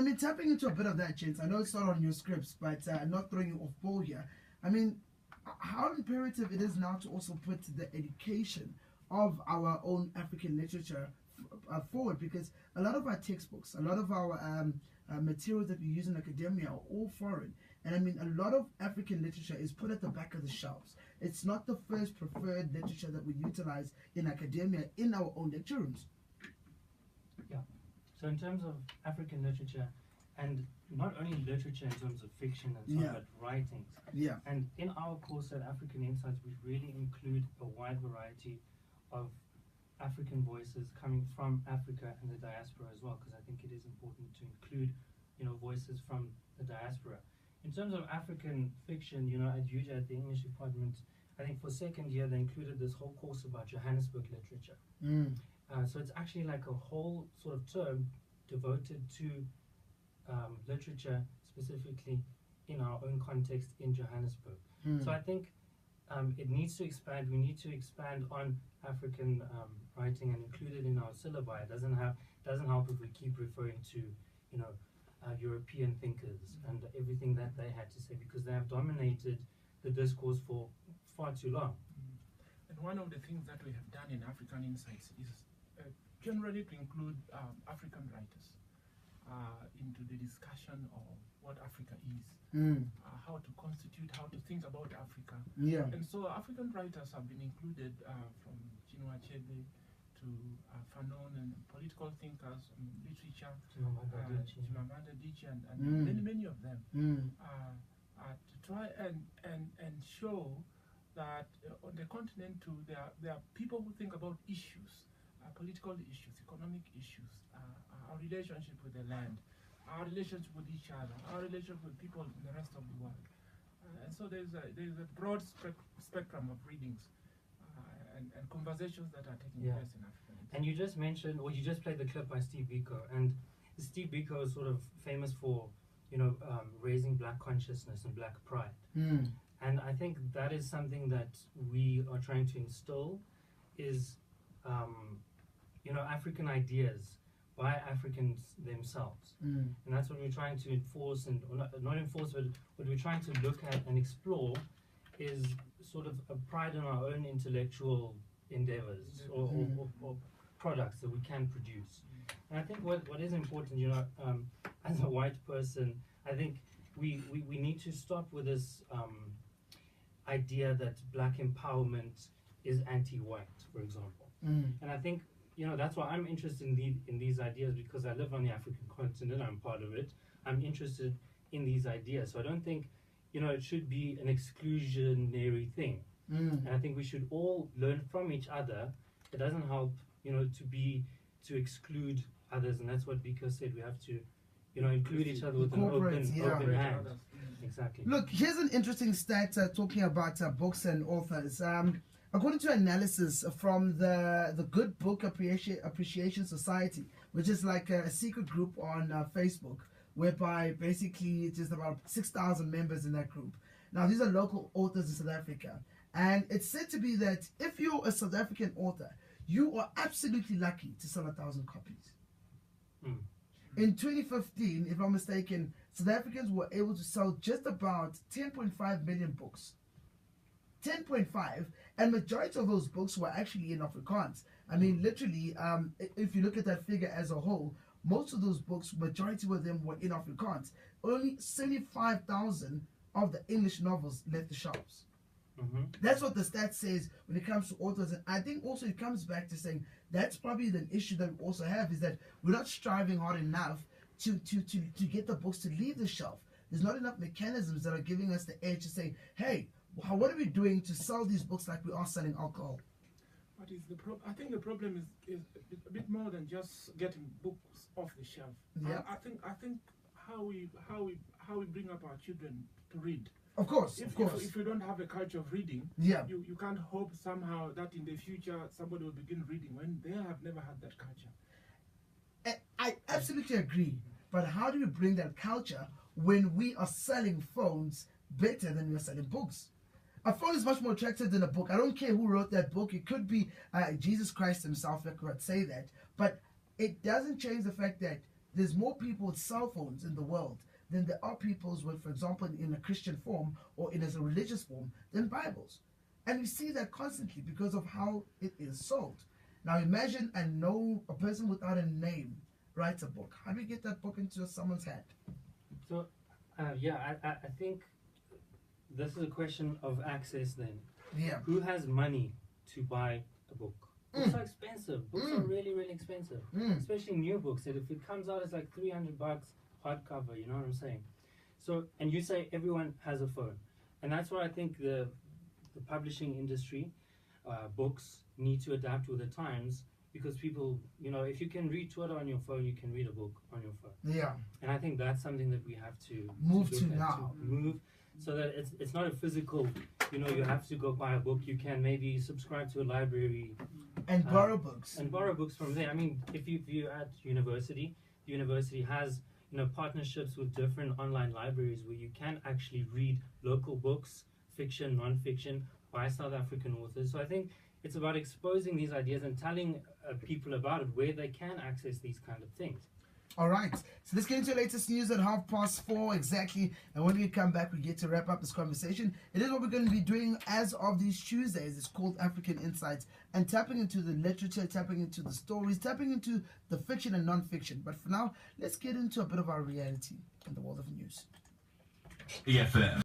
I mean, tapping into a bit of that, gents, I know it's not on your scripts, but not throwing you off ball here. I mean, how imperative it is now to also put the education of our own African literature forward, because a lot of our textbooks, a lot of our materials that we use in academia are all foreign. And I mean, a lot of African literature is put at the back of the shelves. It's not the first preferred literature that we utilize in academia in our own lecture rooms. Yeah. So in terms of African literature, and not only literature in terms of fiction and so on, but writings. Yeah. And in our course at African Insights, we really include a wide variety of African voices coming from Africa and the diaspora as well, because I think it is important to include, voices from the diaspora. In terms of African fiction, at UJ, at the English department, I think for second year they included this whole course about Johannesburg literature. So it's actually like a whole sort of term devoted to literature, specifically in our own context in Johannesburg. So I think it needs to expand. We need to expand on African writing and include it in our syllabi. It doesn't help if we keep referring to, European thinkers and everything that they had to say, because they have dominated the discourse for far too long. And one of the things that we have done in African Insights is generally to include African writers into the discussion of what Africa is, how to constitute, how to think about Africa. Yeah. And so African writers have been included from Chinua Achebe to Fanon, and political thinkers, literature, Chimamanda Adichie, and many of them, to try and show that on the continent too, there are people who think about issues, political issues, economic issues, our relationship with the land, our relationship with each other, our relationship with people in the rest of the world. And so there's a broad spectrum of readings and conversations that are taking place in Africa. And you just mentioned, or you just played the clip by Steve Biko, and Steve Biko is sort of famous for, raising black consciousness and black pride. And I think that is something that we are trying to instill, is, African ideas by Africans themselves. And that's what we're trying to enforce, and not enforce, but what we're trying to look at and explore is sort of a pride in our own intellectual endeavors or products that we can produce. And I think what is important, as a white person, I think we need to stop with this idea that black empowerment is anti-white, for example. And I think, that's why I'm interested in these ideas, because I live on the African continent, I'm part of it. I'm interested in these ideas. So I don't think, it should be an exclusionary thing. And I think we should all learn from each other. It doesn't help, to exclude others, and that's what Biko said. We have to, include each other with an open hand. Exactly. Look, here's an interesting stat talking about books and authors. According to analysis from the Good Book Appreciation Society, which is like a secret group on Facebook, whereby basically it's just about 6,000 members in that group. Now, these are local authors in South Africa. And it's said to be that if you're a South African author, you are absolutely lucky to sell 1,000 copies. In 2015, if I'm mistaken, South Africans were able to sell just about 10.5 million books. 10.5, and majority of those books were actually in Afrikaans. I mean, literally, if you look at that figure as a whole, most of those books, majority of them were in Afrikaans. Only 75,000 of the English novels left the shelves. That's what the stat says when it comes to authors. And I think also it comes back to saying that's probably the issue that we also have, is that we're not striving hard enough to get the books to leave the shelf. There's not enough mechanisms that are giving us the edge to say, hey, what are we doing to sell these books like we are selling alcohol? What is the I think the problem is a bit more than just getting books off the shelf. Yeah. I think how we bring up our children to read. Of course, if you don't have a culture of reading, you can't hope somehow that in the future somebody will begin reading when they have never had that culture. I absolutely agree. But how do we bring that culture when we are selling phones better than we are selling books? A phone is much more attractive than a book. I don't care who wrote that book. It could be Jesus Christ himself, if I could say that. But it doesn't change the fact that there's more people with cell phones in the world than there are people with, for example, in a Christian form or in as a religious form, than Bibles. And we see that constantly because of how it is sold. Now imagine a person without a name writes a book. How do you get that book into someone's hand? So, I think this is a question of access then. Yeah. Who has money to buy a book? Books are expensive. Books are really, really expensive. Especially new books. That if it comes out, it's like $300 hardcover, you know what I'm saying? So, and you say everyone has a phone. And that's why I think the publishing industry, books, need to adapt with the times, because people, if you can read Twitter on your phone, you can read a book on your phone. Yeah. And I think that's something that we have to move to now. Move so that it's not a physical, you have to go buy a book. You can maybe subscribe to a library and borrow books. And borrow books from there. I mean, if you're at university, the university has partnerships with different online libraries where you can actually read local books, fiction, non-fiction, by South African authors. So I think it's about exposing these ideas and telling people about it, where they can access these kind of things. All right, so let's get into the latest news at 4:30 exactly, and when we come back we get to wrap up this conversation. It is what we're going to be doing as of these Tuesdays. It's called African Insights, and tapping into the literature, tapping into the stories, tapping into the fiction and non-fiction. But for now, let's get into a bit of our reality in the world of news. UJFM.